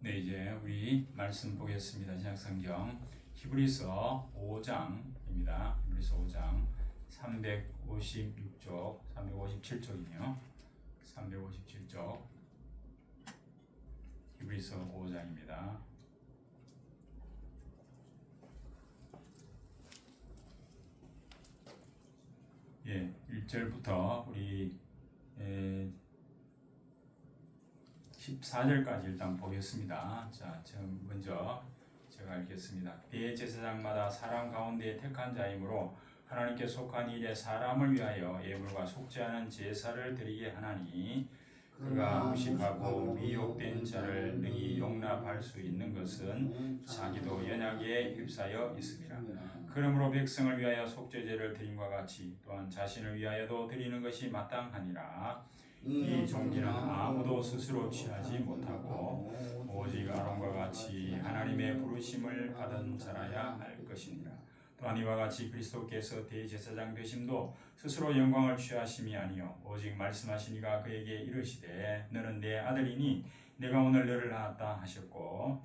네, 이제 우리 말씀 보겠습니다. 신약성경 히브리서 5장입니다. 히브리서 5장 356쪽, 357쪽이네요. 357쪽 히브리서 5장입니다. 예, 1절부터 우리 14절까지 일단 보겠습니다. 자, 먼저 제가 읽겠습니다. 대제사장마다 사람 가운데 택한 자이므로 하나님께 속한 일에 사람을 위하여 예물과 속죄하는 제사를 드리게 하나니 그가 무식하고 미혹된 자를 능히 용납할 수 있는 것은 자기도 연약에 휩싸여 있습니다. 그러므로 백성을 위하여 속죄제를 드림과 같이 또한 자신을 위하여도 드리는 것이 마땅하니라. 이 종기는 아무도 스스로 취하지 못하고 오직 아론과 같이 하나님의 부르심을 받은 자라야 할 것이니라. 또한 이와 같이 그리스도께서 대제사장 되심도 스스로 영광을 취하심이 아니요 오직 말씀하시니가 그에게 이르시되 너는 내 아들이니 내가 오늘 너를 낳았다 하셨고,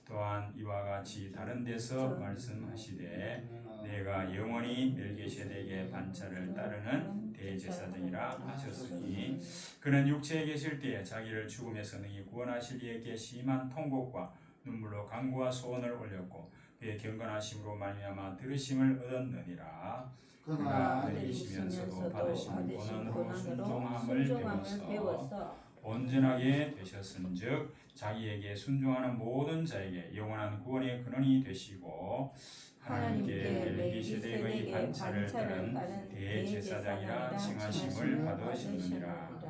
또한 이와 같이 다른 데서 말씀하시되 내가 영원히 멜기세덱의 반차를 따르는 대제사장이라 하셨으니 그는 육체에 계실 때에 자기를 죽음에서 능히 구원하실 이에게 심한 통곡과 눈물로 간구와 소원을 올렸고 그의 경건하심으로 말미암아 들으심을 얻었느니라. 그가 아들이시면서도 받으신 고난으로 순종함을 배워서 온전하게 되셨은즉 자기에게 순종하는 모든 자에게 영원한 구원의 근원이 되시고 하나님께 멜기세덱의 반차를 따른 대제사장이라 칭하심을 받으셨느니라.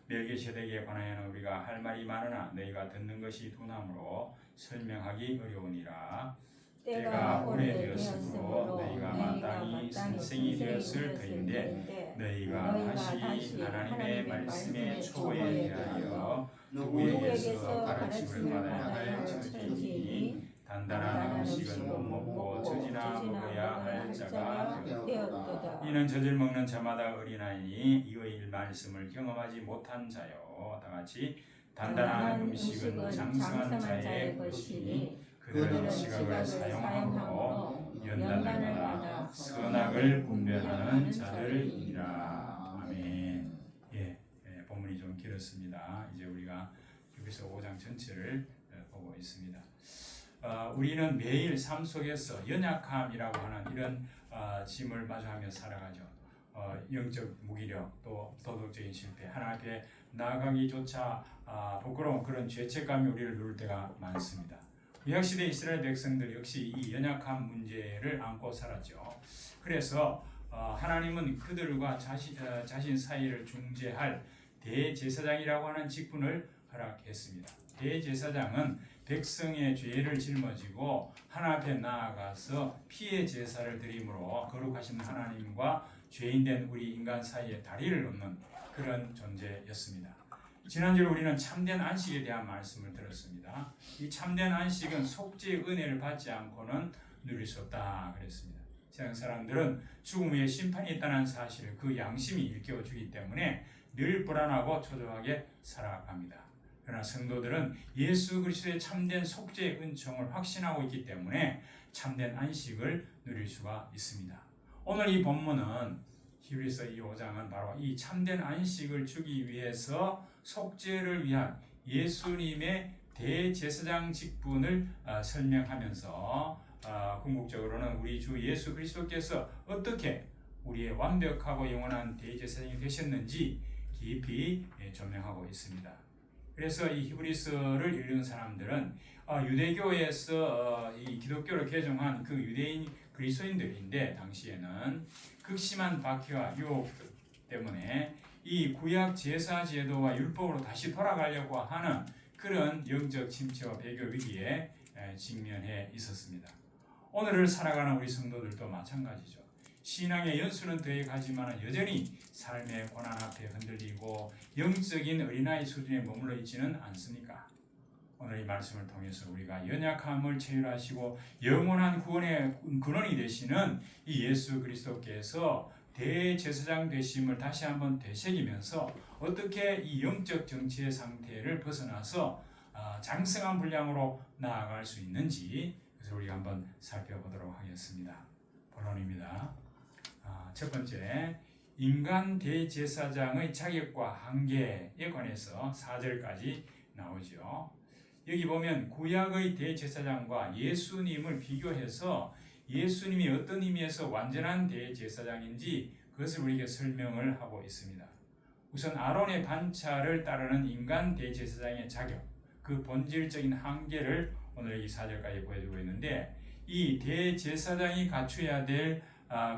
멜기세덱에 관하여는 우리가 할 말이 많으나 너희가 듣는 것이 둔함으로 설명하기 어려우니라. 때가 오래되었으므로 너희가 마땅히 선생이 되었을 터인데 너희가 다시 하나님의 말씀의 초보에 대하여 누구에게서 가르침을 받아야 할 처지이니 단단한 음식은 못 먹고 젖이나 먹어야 할 자가 되었도다. 이는 젖을 먹는 자마다 어린아이니 이의 말씀을 경험하지 못한 자요. 다같이 단단한 음식은 장성한 자의 것이니 그들은 시각을 사용함으로 연단날마다 선악을 분별하는 자들이니라. 아멘. 본문이 좀 길었습니다. 이제 우리가 히브리서 5장 전체를 보고 있습니다. 우리는 매일 삶 속에서 연약함이라고 하는 이런 짐을 마주하며 살아가죠. 영적 무기력, 또 도덕적인 실패, 하나님 앞에 나아가기조차 부끄러운 그런 죄책감이 우리를 누를 때가 많습니다. 구약시대 이스라엘 백성들 역시 이 연약한 문제를 안고 살았죠. 그래서 하나님은 그들과 자신 사이를 중재할 대제사장이라고 하는 직분을 허락했습니다. 대제사장은 백성의 죄를 짊어지고 하나님 앞에 나아가서 피의 제사를 드림으로 거룩하신 하나님과 죄인된 우리 인간 사이에 다리를 놓는 그런 존재였습니다. 지난주에 우리는 참된 안식에 대한 말씀을 들었습니다. 이 참된 안식은 속죄의 은혜를 받지 않고는 누릴 수 없다 그랬습니다. 세상 사람들은 죽음 후에 심판이 있다는 사실을 그 양심이 일깨워주기 때문에 늘 불안하고 초조하게 살아갑니다. 그러나 성도들은 예수 그리스도의 참된 속죄의 은총을 확신하고 있기 때문에 참된 안식을 누릴 수가 있습니다. 오늘 이 본문은 히브리서 5장은 바로 이 참된 안식을 주기 위해서 속죄를 위한 예수님의 대제사장 직분을 설명하면서 궁극적으로는 우리 주 예수 그리스도께서 어떻게 우리의 완벽하고 영원한 대제사장이 되셨는지 깊이 조명하고 있습니다. 그래서 이 히브리서를 읽는 사람들은 유대교에서 이 기독교를 개종한 그 유대인 그리스도인들인데 당시에는 극심한 박해와 유혹 때문에 이 구약 제사 제도와 율법으로 다시 돌아가려고 하는 그런 영적 침체와 배교 위기에 직면해 있었습니다. 오늘을 살아가는 우리 성도들도 마찬가지죠. 신앙의 연수는 더해가지만 여전히 삶의 고난 앞에 흔들리고 영적인 어린아이 수준에 머물러 있지는 않습니까? 오늘 이 말씀을 통해서 우리가 연약함을 체휼하시고 영원한 구원의 근원이 되시는 이 예수 그리스도께서 대제사장 되심을 다시 한번 되새기면서 어떻게 이 영적 정치의 상태를 벗어나서 장성한 분량으로 나아갈 수 있는지 그래서 우리가 한번 살펴보도록 하겠습니다. 본론입니다. 첫 번째, 인간 대제사장의 자격과 한계에 관해서 4절까지 나오죠. 여기 보면 구약의 대제사장과 예수님을 비교해서 예수님이 어떤 의미에서 완전한 대제사장인지 그것을 우리에게 설명을 하고 있습니다. 우선 아론의 반차를 따르는 인간 대제사장의 자격, 그 본질적인 한계를 오늘 이 4절까지 보여주고 있는데 이 대제사장이 갖춰야 될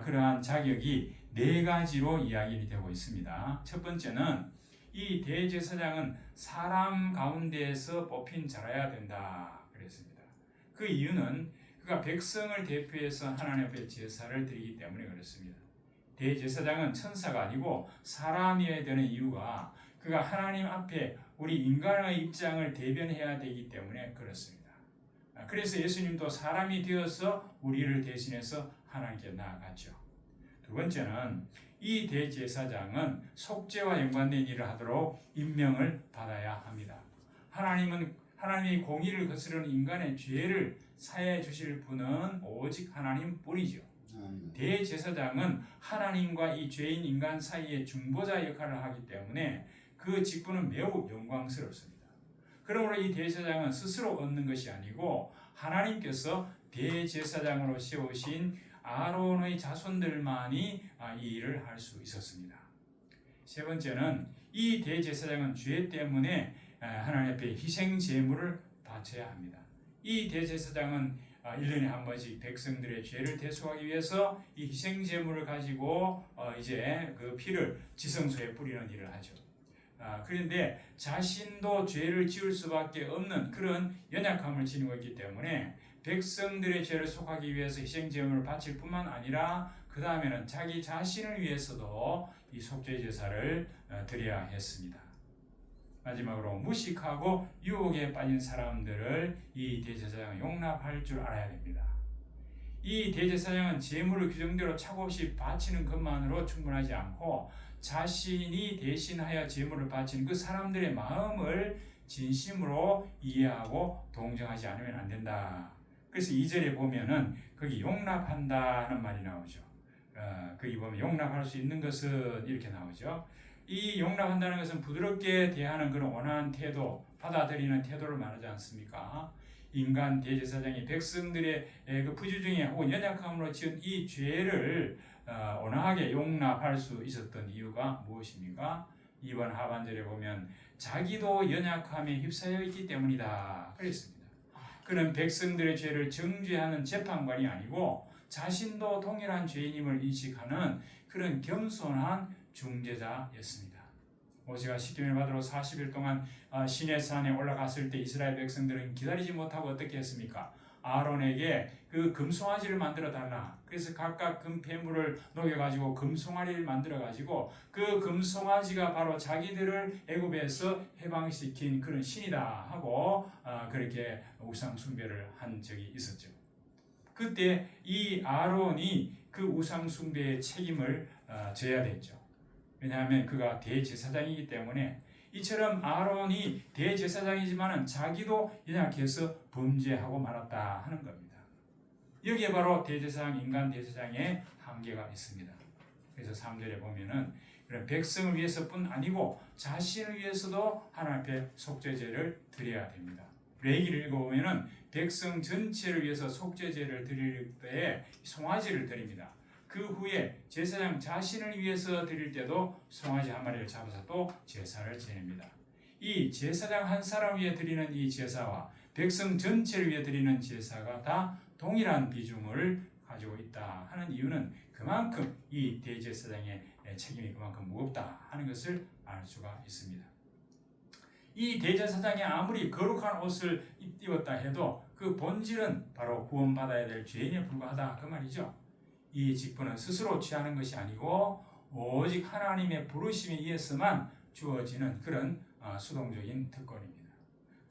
그러한 자격이 4가지로 이야기가 되고 있습니다. 첫 번째는 이 대제사장은 사람 가운데에서 뽑힌 자라야 된다 그랬습니다. 그 이유는 그가 백성을 대표해서 하나님 앞에 제사를 드리기 때문에 그렇습니다. 대제사장은 천사가 아니고 사람이어야 되는 이유가 그가 하나님 앞에 우리 인간의 입장을 대변해야 되기 때문에 그렇습니다. 그래서 예수님도 사람이 되어서 우리를 대신해서 하나님께 나아갔죠. 두 번째는 이 대제사장은 속죄와 연관된 일을 하도록 임명을 받아야 합니다. 하나님이 공의를 거스르는 인간의 죄를 사해 주실 분은 오직 하나님뿐이죠. 대제사장은 하나님과 이 죄인 인간 사이의 중보자 역할을 하기 때문에 그 직분은 매우 영광스럽습니다. 그러므로 이 대제사장은 스스로 얻는 것이 아니고 하나님께서 대제사장으로 세우신 아론의 자손들만이 이 일을 할 수 있었습니다. 세 번째는 이 대제사장은 죄 때문에 하나님 앞에 희생 제물을 바쳐야 합니다. 이 대제사장은 1년에 한 번씩 백성들의 죄를 대속하기 위해서 이 희생 제물을 가지고 이제 그 피를 지성소에 뿌리는 일을 하죠. 그런데 자신도 죄를 지을 수밖에 없는 그런 연약함을 지니고 있기 때문에 백성들의 죄를 속하기 위해서 희생 제물을 바칠 뿐만 아니라 그 다음에는 자기 자신을 위해서도 이 속죄 제사를 드려야 했습니다. 마지막으로 무식하고 유혹에 빠진 사람들을 이 대제사장은 용납할 줄 알아야 됩니다. 이 대제사장은 제물을 규정대로 차곡없이 바치는 것만으로 충분하지 않고 자신이 대신하여 제물을 바치는 그 사람들의 마음을 진심으로 이해하고 동정하지 않으면 안 된다. 그래서 2절에 보면은 거기 용납한다는 말이 나오죠. 거기 보면 용납할 수 있는 것은 이렇게 나오죠. 이 용납한다는 것은 부드럽게 대하는 그런 온화한 태도, 받아들이는 태도를 말하지 않습니까? 인간 대제사장이 백성들의 그 부주중에 혹은 연약함으로 지은 이 죄를 온화하게 용납할 수 있었던 이유가 무엇입니까? 2번 하반절에 보면 자기도 연약함에 휩싸여 있기 때문이다 그랬습니다. 그는 백성들의 죄를 정죄하는 재판관이 아니고 자신도 동일한 죄인임을 인식하는 그런 겸손한 중재자였습니다. 모세가 십계명을 받으러 40일 동안 시내산에 올라갔을 때 이스라엘 백성들은 기다리지 못하고 어떻게 했습니까? 아론에게 그 금송아지를 만들어 달라. 그래서 각각 금폐물을 녹여가지고 금송아지를 만들어가지고 그 금송아지가 바로 자기들을 애굽에서 해방시킨 그런 신이다 하고 그렇게 우상 숭배를 한 적이 있었죠. 그때 이 아론이 그 우상 숭배의 책임을 져야 됐죠. 왜냐하면 그가 대제사장이기 때문에 이처럼 아론이 대제사장이지만 자기도 연약해서 범죄하고 말았다 하는 겁니다. 여기에 바로 대제사장, 인간 대제사장의 한계가 있습니다. 그래서 3절에 보면은 그런 백성을 위해서뿐 아니고 자신을 위해서도 하나님 앞에 속죄제를 드려야 됩니다. 레위기를 읽어보면은 백성 전체를 위해서 속죄제를 드릴 때에 송아지를 드립니다. 그 후에 제사장 자신을 위해서 드릴 때도 송아지 한 마리를 잡아서 또 제사를 지냅니다. 이 제사장 한 사람 위해 드리는 이 제사와 백성 전체를 위해 드리는 제사가 다 동일한 비중을 가지고 있다 하는 이유는 그만큼 이 대제사장의 책임이 그만큼 무겁다 하는 것을 알 수가 있습니다. 이 대제사장이 아무리 거룩한 옷을 입었다 해도 그 본질은 바로 구원받아야 될 죄인에 불과하다 그 말이죠. 이 직분은 스스로 취하는 것이 아니고 오직 하나님의 부르심에 의해서만 주어지는 그런 수동적인 특권입니다.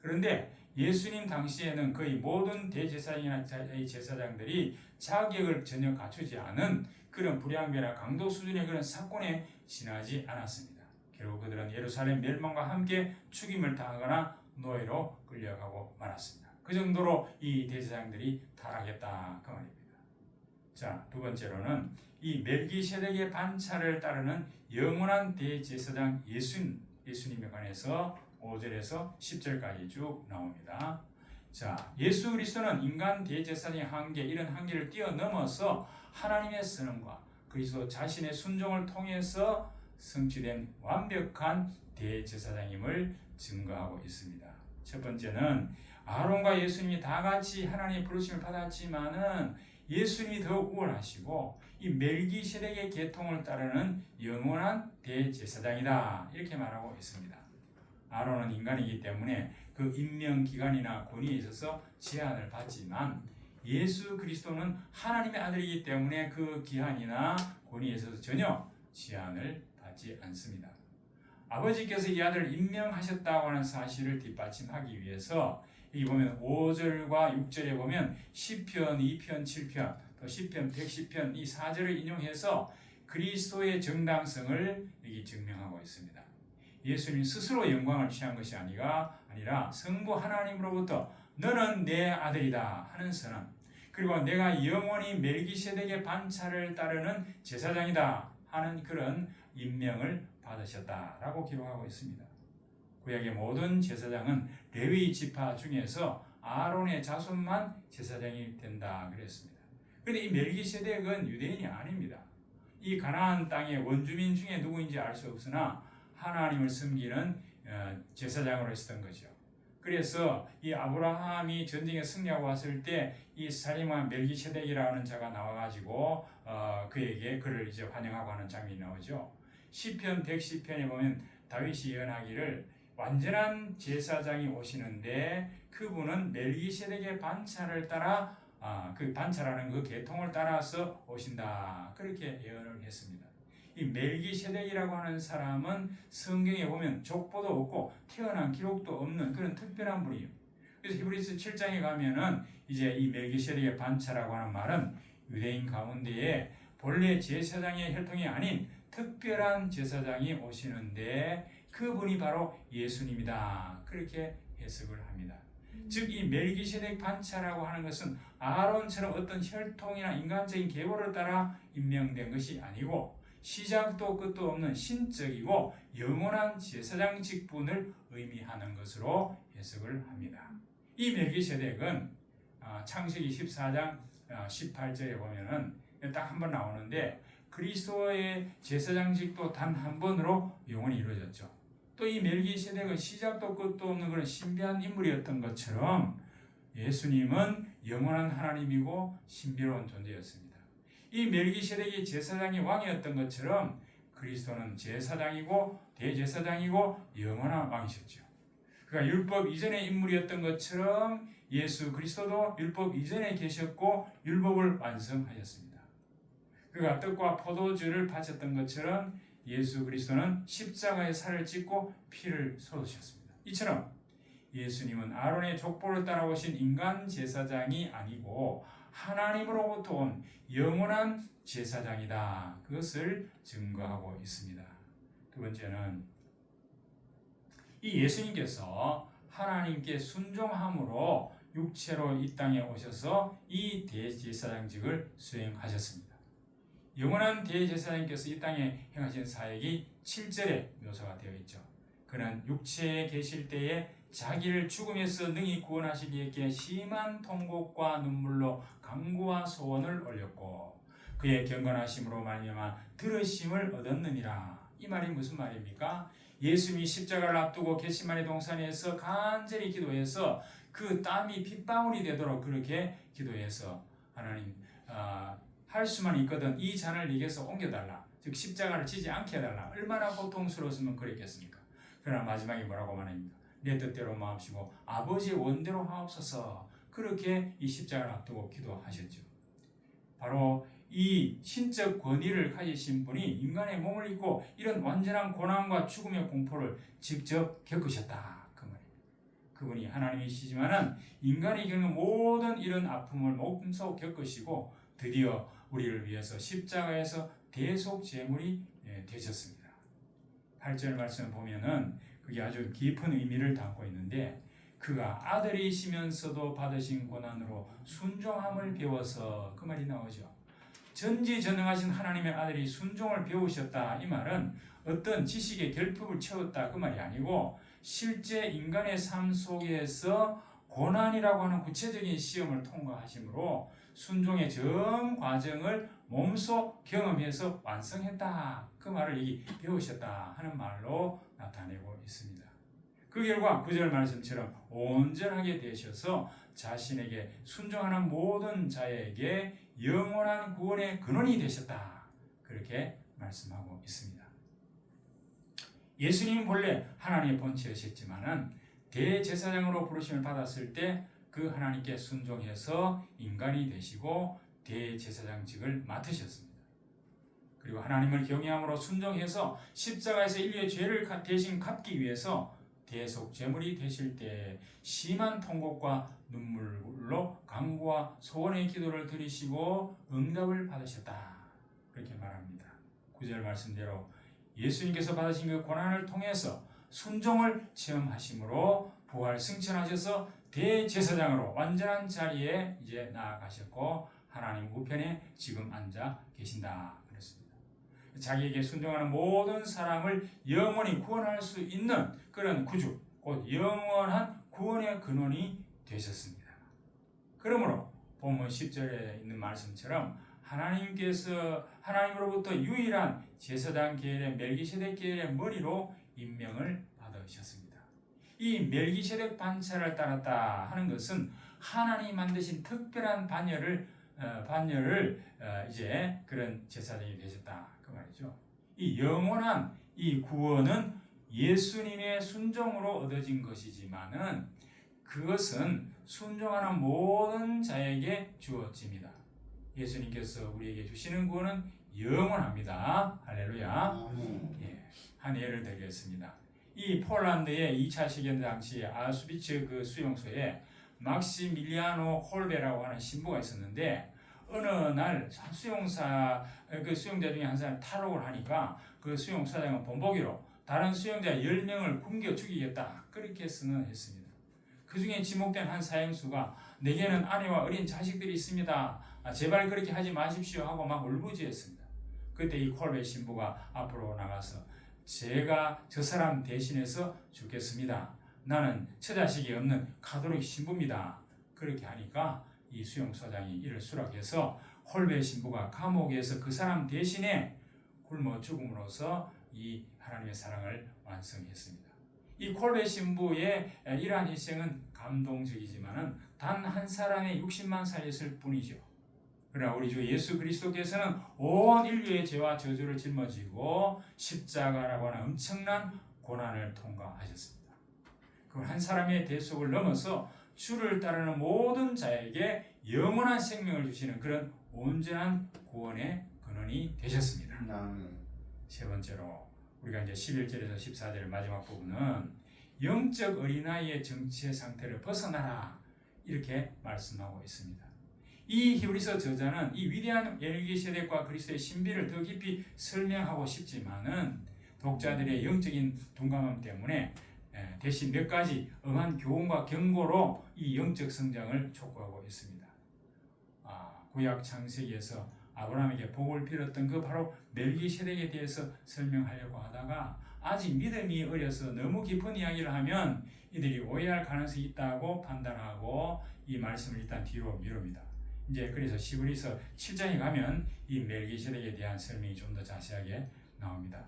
그런데 예수님 당시에는 거의 모든 대제사장이나 제사장들이 자격을 전혀 갖추지 않은 그런 불량배나 강도 수준의 그런 사건에 지나지 않았습니다. 결국 그들은 예루살렘 멸망과 함께 죽임을 당하거나 노예로 끌려가고 말았습니다. 그 정도로 이 대제사장들이 타락했다 그 말입니다. 자, 두 번째로는 이 멜기세덱의 반차를 따르는 영원한 대제사장 예수님에 관해서 5절에서 10절까지 쭉 나옵니다. 자, 예수 그리스도는 인간 대제사장의 한계, 이런 한계를 뛰어넘어서 하나님의 선언과 그리스도 자신의 순종을 통해서 성취된 완벽한 대제사장임을 증거하고 있습니다. 첫 번째는 아론과 예수님이 다 같이 하나님의 부르심을 받았지만은 예수님이 더 우월하시고 이 멜기세덱의 계통을 따르는 영원한 대제사장이다 이렇게 말하고 있습니다. 아론은 인간이기 때문에 그 임명 기간이나 권위에 있어서 제한을 받지만 예수 그리스도는 하나님의 아들이기 때문에 그 기한이나 권위에 있어서 전혀 제한을 받지 않습니다. 아버지께서 이 아들을 임명하셨다고 하는 사실을 뒷받침하기 위해서 여기 보면 5절과 6절에 보면 시편 2편 7편 또 시편 110편 이 4절을 인용해서 그리스도의 정당성을 여기 증명하고 있습니다. 예수님 스스로 영광을 취한 것이 아니라 성부 하나님으로부터 너는 내 아들이다 하는 선언, 그리고 내가 영원히 멜기세덱의 반차를 따르는 제사장이다 하는 그런 임명을 받으셨다라고 기록하고 있습니다. 구약의 모든 제사장은 레위 지파 중에서 아론의 자손만 제사장이 된다 그랬습니다. 그런데 이 멜기세덱은 유대인이 아닙니다. 이 가나안 땅의 원주민 중에 누구인지 알 수 없으나 하나님을 섬기는 제사장으로 있었던 거죠. 그래서 이 아브라함이 전쟁에 승리하고 왔을 때 이 살림왕 멜기세덱이라는 자가 나와가지고 그를 이제 환영하고 하는 장면이 나오죠. 시편 110편에 보면 다윗이 예언하기를 완전한 제사장이 오시는데 그분은 멜기세덱의 반차를 따라 그 반차라는 그 계통을 따라서 오신다 그렇게 예언을 했습니다. 이 멜기세덱이라고 하는 사람은 성경에 보면 족보도 없고 태어난 기록도 없는 그런 특별한 분이에요. 그래서 히브리서 7장에 가면은 이제 이 멜기세덱의 반차라고 하는 말은 유대인 가운데에 본래 제사장의 혈통이 아닌 특별한 제사장이 오시는데 그분이 바로 예수님이다 그렇게 해석을 합니다. 즉 이 멜기세덱 반차라고 하는 것은 아론처럼 어떤 혈통이나 인간적인 계보를 따라 임명된 것이 아니고 시작도 끝도 없는 신적이고 영원한 제사장 직분을 의미하는 것으로 해석을 합니다. 이 멜기세덱은 창세기 14장 18절에 보면은 딱 한 번 나오는데 그리스도의 제사장직도 단 한 번으로 영원히 이루어졌죠. 또 이 멜기세덱은 시작도 끝도 없는 그런 신비한 인물이었던 것처럼 예수님은 영원한 하나님이고 신비로운 존재였습니다. 이 멜기세덱이 제사장이 왕이었던 것처럼 그리스도는 제사장이고 대제사장이고 영원한 왕이셨죠. 그러니까 율법 이전의 인물이었던 것처럼 예수 그리스도도 율법 이전에 계셨고 율법을 완성하셨습니다. 그가 떡과 포도주를 바쳤던 것처럼 예수 그리스도는 십자가에 살을 찢고 피를 쏟으셨습니다. 이처럼 예수님은 아론의 족보를 따라오신 인간 제사장이 아니고 하나님으로부터 온 영원한 제사장이다. 그것을 증거하고 있습니다. 두 번째는 이 예수님께서 하나님께 순종함으로 육체로 이 땅에 오셔서 이 대제사장직을 수행하셨습니다. 영원한 대제사장께서 이 땅에 행하신 사역이 7절에 묘사가 되어 있죠. 그는 육체에 계실 때에 자기를 죽음에서 능히 구원하시기 위해 심한 통곡과 눈물로 간구와 소원을 올렸고 그의 경건하심으로 말미암아 들으심을 얻었느니라. 이 말이 무슨 말입니까? 예수님이 십자가를 앞두고 겟세마네 동산에서 간절히 기도해서 그 땀이 핏방울이 되도록 그렇게 기도해서 하나님 할 수만 있거든 이 잔을 네게서 옮겨달라. 즉 십자가를 지지 않게 해달라. 얼마나 고통스러웠으면 그랬겠습니까? 그러나 마지막에 뭐라고 말합니까? 내 뜻대로 마옵시고 아버지의 원대로 하옵소서. 그렇게 이 십자가를 앞두고 기도하셨죠. 바로 이 신적 권위를 가지신 분이 인간의 몸을 입고 이런 완전한 고난과 죽음의 공포를 직접 겪으셨다. 그 말입니다. 그분이 하나님이시지만은 인간이 겪는 모든 이런 아픔을 몸소 겪으시고 드디어 우리를 위해서 십자가에서 대속 제물이 되셨습니다. 8절 말씀을 보면은 그게 아주 깊은 의미를 담고 있는데 그가 아들이시면서도 받으신 고난으로 순종함을 배워서 그 말이 나오죠. 전지전능하신 하나님의 아들이 순종을 배우셨다. 이 말은 어떤 지식의 결핍을 채웠다 그 말이 아니고 실제 인간의 삶 속에서 고난이라고 하는 구체적인 시험을 통과하심으로 순종의 전 과정을 몸소 경험해서 완성했다. 그 말을 여기 배우셨다 하는 말로 나타내고 있습니다. 그 결과 9절 말씀처럼 온전하게 되셔서 자신에게 순종하는 모든 자에게 영원한 구원의 근원이 되셨다. 그렇게 말씀하고 있습니다. 예수님은 본래 하나님의 본체이셨지만은 대제사장으로 부르심을 받았을 때 그 하나님께 순종해서 인간이 되시고 대제사장직을 맡으셨습니다. 그리고 하나님을 경외함으로 순종해서 십자가에서 인류의 죄를 대신 갚기 위해서 대속 제물이 되실 때 심한 통곡과 눈물로 간구와 소원의 기도를 드리시고 응답을 받으셨다. 그렇게 말합니다. 9절 말씀대로 예수님께서 받으신 그 고난을 통해서 순종을 체험하심으로 부활 승천하셔서 대제사장으로 완전한 자리에 이제 나아가셨고 하나님 우편에 지금 앉아 계신다. 그렇습니다. 자기에게 순종하는 모든 사람을 영원히 구원할 수 있는 그런 구주, 곧 영원한 구원의 근원이 되셨습니다. 그러므로 본문 10절에 있는 말씀처럼 하나님으로부터 유일한 제사장 계열의 멜기세덱 계열의 머리로 임명을 받으셨습니다. 이 멜기세덱 반차를 따랐다 하는 것은 하나님이 만드신 특별한 반열을 이제 그런 제사장이 되셨다 그 말이죠. 이 영원한 이 구원은 예수님의 순종으로 얻어진 것이지만은 그것은 순종하는 모든 자에게 주어집니다. 예수님께서 우리에게 주시는 구원은 영원합니다. 할렐루야. 예, 한 예를 들겠습니다. 이 폴란드의 2차 세계대전 당시 아우슈비츠 그 수용소에 막시밀리아노 홀베라고 하는 신부가 있었는데 어느 날 수용자 중에 한 사람이 탈옥을 하니까 그 수용사장은 본보기로 다른 수용자 10명을 굶겨 죽이겠다 그렇게 선언했습니다. 그 중에 지목된 한 사형수가 내게는 아내와 어린 자식들이 있습니다. 제발 그렇게 하지 마십시오 하고 막 울부짖었습니다. 그때 이 콜베 신부가 앞으로 나가서 제가 저 사람 대신해서 죽겠습니다. 나는 처자식이 없는 가톨릭 신부입니다. 그렇게 하니까 이 수용소장이 이를 수락해서 홀베 신부가 감옥에서 그 사람 대신에 굶어 죽음으로써 이 하나님의 사랑을 완성했습니다. 이 콜베 신부의 이러한 희생은 감동적이지만은 단 한 사람의 60만 살렸을 뿐이죠. 그러나 우리 주 예수 그리스도께서는 온 인류의 죄와 저주를 짊어지고 십자가라고 하는 엄청난 고난을 통과하셨습니다. 그 한 사람의 대속을 넘어서 주를 따르는 모든 자에게 영원한 생명을 주시는 그런 온전한 구원의 근원이 되셨습니다. 세 번째로 우리가 이제 11절에서 14절 마지막 부분은 영적 어린아이의 정치의 상태를 벗어나라 이렇게 말씀하고 있습니다. 이 히브리서 저자는 이 위대한 멜기세덱과 그리스도의 신비를 더 깊이 설명하고 싶지만은 독자들의 영적인 둔감함 때문에 대신 몇 가지 엄한 교훈과 경고로 이 영적 성장을 촉구하고 있습니다. 구약 창세기에서 아브라함에게 복을 빌었던 그 바로 멜기세덱에 대해서 설명하려고 하다가 아직 믿음이 어려서 너무 깊은 이야기를 하면 이들이 오해할 가능성이 있다고 판단하고 이 말씀을 일단 뒤로 미룹니다. 이제 그래서 히브리서 7장에 가면 이 멜기세덱에 대한 설명이 좀 더 자세하게 나옵니다.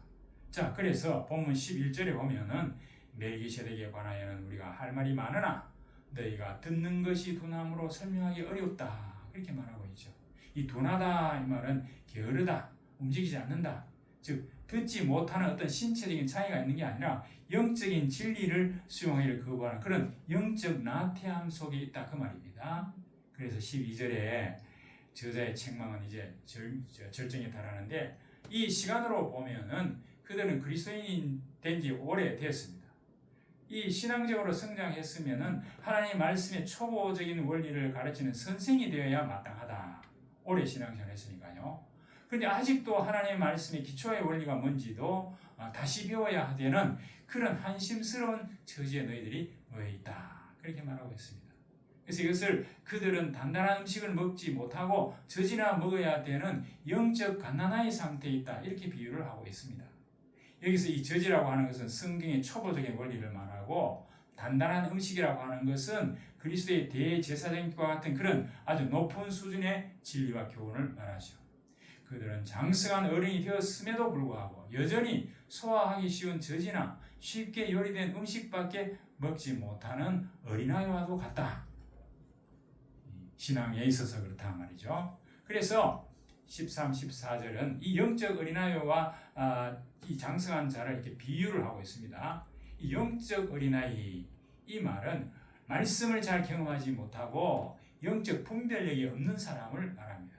자, 그래서 본문 11절에 보면은 멜기세덱에 관하여는 우리가 할 말이 많으나 너희가 듣는 것이 둔함으로 설명하기 어렵다. 그렇게 말하고 있죠. 이 둔하다 이 말은 게으르다, 움직이지 않는다. 즉 듣지 못하는 어떤 신체적인 차이가 있는 게 아니라 영적인 진리를 수용하기를 거부하는 그런 영적 나태함 속에 있다 그 말입니다. 그래서 12절에 저자의 책망은 이제 절정에 달하는데 이 시간으로 보면은 그들은 그리스도인이 된 지 오래됐습니다. 이 신앙적으로 성장했으면은 하나님의 말씀의 초보적인 원리를 가르치는 선생이 되어야 마땅하다. 오래 신앙생활 했으니까요. 그런데 아직도 하나님의 말씀의 기초의 원리가 뭔지도 다시 배워야 되는 그런 한심스러운 처지에 너희들이 놓여 있다. 그렇게 그렇게 말하고 있습니다. 그래서 이것을 그들은 단단한 음식을 먹지 못하고 젖이나 먹어야 되는 영적 갓난아이 상태에 있다, 이렇게 비유를 하고 있습니다. 여기서 이 젖이라고 하는 것은 성경의 초보적인 원리를 말하고, 단단한 음식이라고 하는 것은 그리스도의 대제사장과 같은 그런 아주 높은 수준의 진리와 교훈을 말하죠. 그들은 장성한 어른이 되었음에도 불구하고 여전히 소화하기 쉬운 젖이나 쉽게 요리된 음식밖에 먹지 못하는 어린아이와도 같다. 신앙에 있어서 그렇다 말이죠. 그래서 13, 14절은 이 영적 어린아이와 이 장성한 자를 이렇게 비유를 하고 있습니다. 이 영적 어린아이, 이 말은 말씀을 잘 경험하지 못하고 영적 분별력이 없는 사람을 말합니다.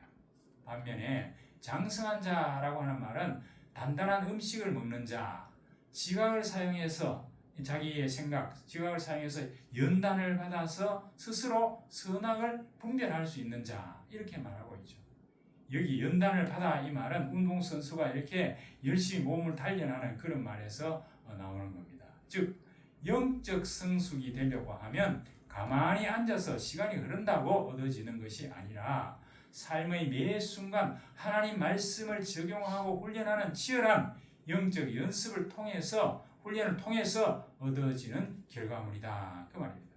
반면에 장성한 자라고 하는 말은 단단한 음식을 먹는 자, 지각을 사용해서 자기의 생각, 지각을 사용해서 연단을 받아서 스스로 선악을 분별할 수 있는 자, 이렇게 말하고 있죠. 여기 연단을 받아, 이 말은 운동선수가 이렇게 열심히 몸을 단련하는 그런 말에서 나오는 겁니다. 즉 영적 성숙이 되려고 하면 가만히 앉아서 시간이 흐른다고 얻어지는 것이 아니라 삶의 매 순간 하나님 말씀을 적용하고 훈련하는 치열한 영적 연습을 통해서, 훈련을 통해서 얻어지는 결과물이다, 그 말입니다.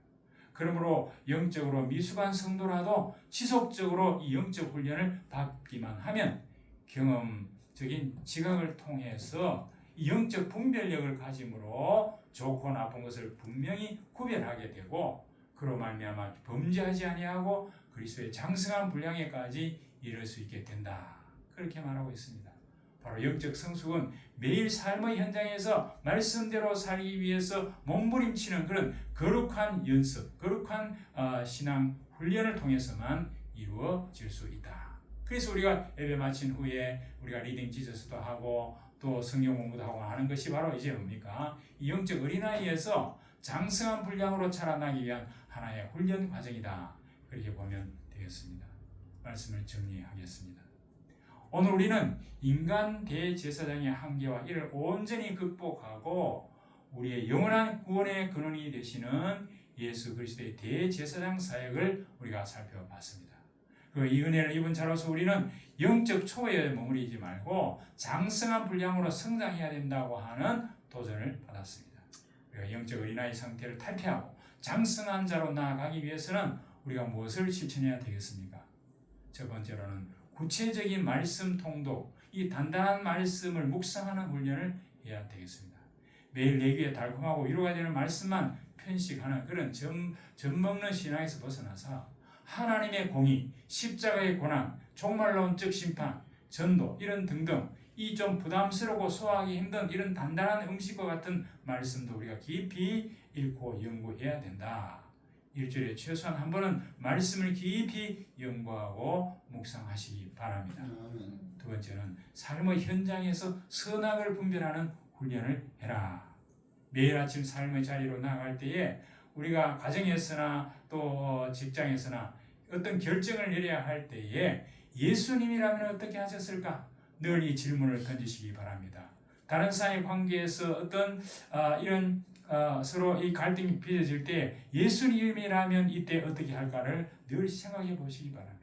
그러므로 영적으로 미숙한 성도라도 지속적으로 이 영적 훈련을 받기만 하면 경험적인 지각을 통해서 이 영적 분별력을 가짐으로 좋고 나쁜 것을 분명히 구별하게 되고, 그로 말미암아 범죄하지 아니하고 그리스도의 장성한 분량에까지 이를 수 있게 된다, 그렇게 말하고 있습니다. 바로 영적 성숙은 매일 삶의 현장에서 말씀대로 살기 위해서 몸부림치는 그런 거룩한 연습, 거룩한 신앙 훈련을 통해서만 이루어질 수 있다. 그래서 우리가 예배 마친 후에 우리가 리딩 지저스도 하고 또 성경 공부도 하고 하는 것이 바로 이제 뭡니까? 이 영적 어린아이에서 장성한 분량으로 자라나기 위한 하나의 훈련 과정이다, 그렇게 보면 되겠습니다. 말씀을 정리하겠습니다. 오늘 우리는 인간 대제사장의 한계와 이를 온전히 극복하고 우리의 영원한 구원의 근원이 되시는 예수 그리스도의 대제사장 사역을 우리가 살펴봤습니다. 그리고 이 은혜를 입은 자로서 우리는 영적 초회에 머무르지 말고 장성한 분량으로 성장해야 된다고 하는 도전을 받았습니다. 우리가 영적 어린아이 상태를 탈피하고 장성한 자로 나아가기 위해서는 우리가 무엇을 실천해야 되겠습니까? 첫 번째로는 구체적인 말씀 통독, 이 단단한 말씀을 묵상하는 훈련을 해야 되겠습니다. 매일 내 귀에 달콤하고 위로가 되는 말씀만 편식하는 그런 젖먹는 신앙에서 벗어나서 하나님의 공의, 십자가의 고난, 종말론적 심판, 전도, 이런 등등 이 좀 부담스럽고 소화하기 힘든 이런 단단한 음식과 같은 말씀도 우리가 깊이 읽고 연구해야 된다. 일주일에 최소한 한 번은 말씀을 깊이 연구하고 묵상하시기 바랍니다. 두 번째는 삶의 현장에서 선악을 분별하는 훈련을 해라. 매일 아침 삶의 자리로 나아갈 때에 우리가 가정에서나 또 직장에서나 어떤 결정을 내려야 할 때에 예수님이라면 어떻게 하셨을까? 늘 이 질문을 던지시기 바랍니다. 다른 사이 관계에서 어떤 이런 서로 이 갈등이 빚어질 때 예수님이라면 이때 어떻게 할까를 늘 생각해 보시기 바랍니다.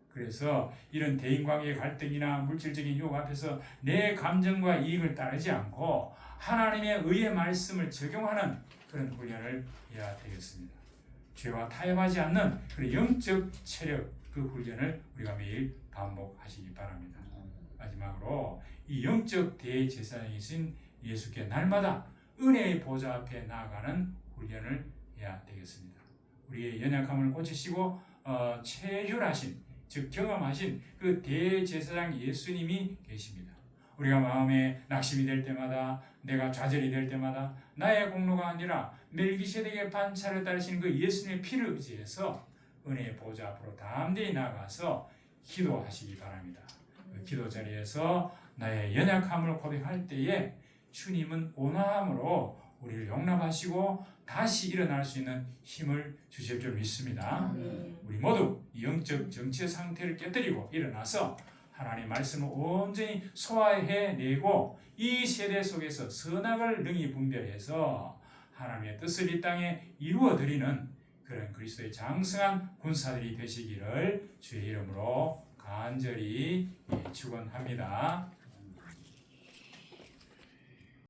그래서 이런 대인관계의 갈등이나 물질적인 유혹 앞에서 내 감정과 이익을 따르지 않고 하나님의 의의 말씀을 적용하는 그런 훈련을 해야 되겠습니다. 죄와 타협하지 않는 그런 영적 체력, 그 훈련을 우리가 매일 반복하시기 바랍니다. 마지막으로 이 영적 대제사장이신 예수께 날마다 은혜의 보좌 앞에 나아가는 훈련을 해야 되겠습니다. 우리의 연약함을 고치시고 체휼하신, 즉 경험하신 그 대제사장 예수님이 계십니다. 우리가 마음에 낙심이 될 때마다, 내가 좌절이 될 때마다 나의 공로가 아니라 멜기세덱의 반차를 따르신 그 예수님의 피를 의지해서 은혜의 보좌 앞으로 담대히 나아가서 기도하시기 바랍니다. 그 기도 자리에서 나의 연약함을 고백할 때에 주님은 온화함으로 우리를 용납하시고 다시 일어날 수 있는 힘을 주실 줄 믿습니다. 우리 모두 영적 정체 상태를 깨뜨리고 일어나서 하나님의 말씀을 온전히 소화해내고 이 세대 속에서 선악을 능히 분별해서 하나님의 뜻을 이 땅에 이루어 드리는 그런 그리스도의 장성한 군사들이 되시기를 주의 이름으로 간절히 축원합니다.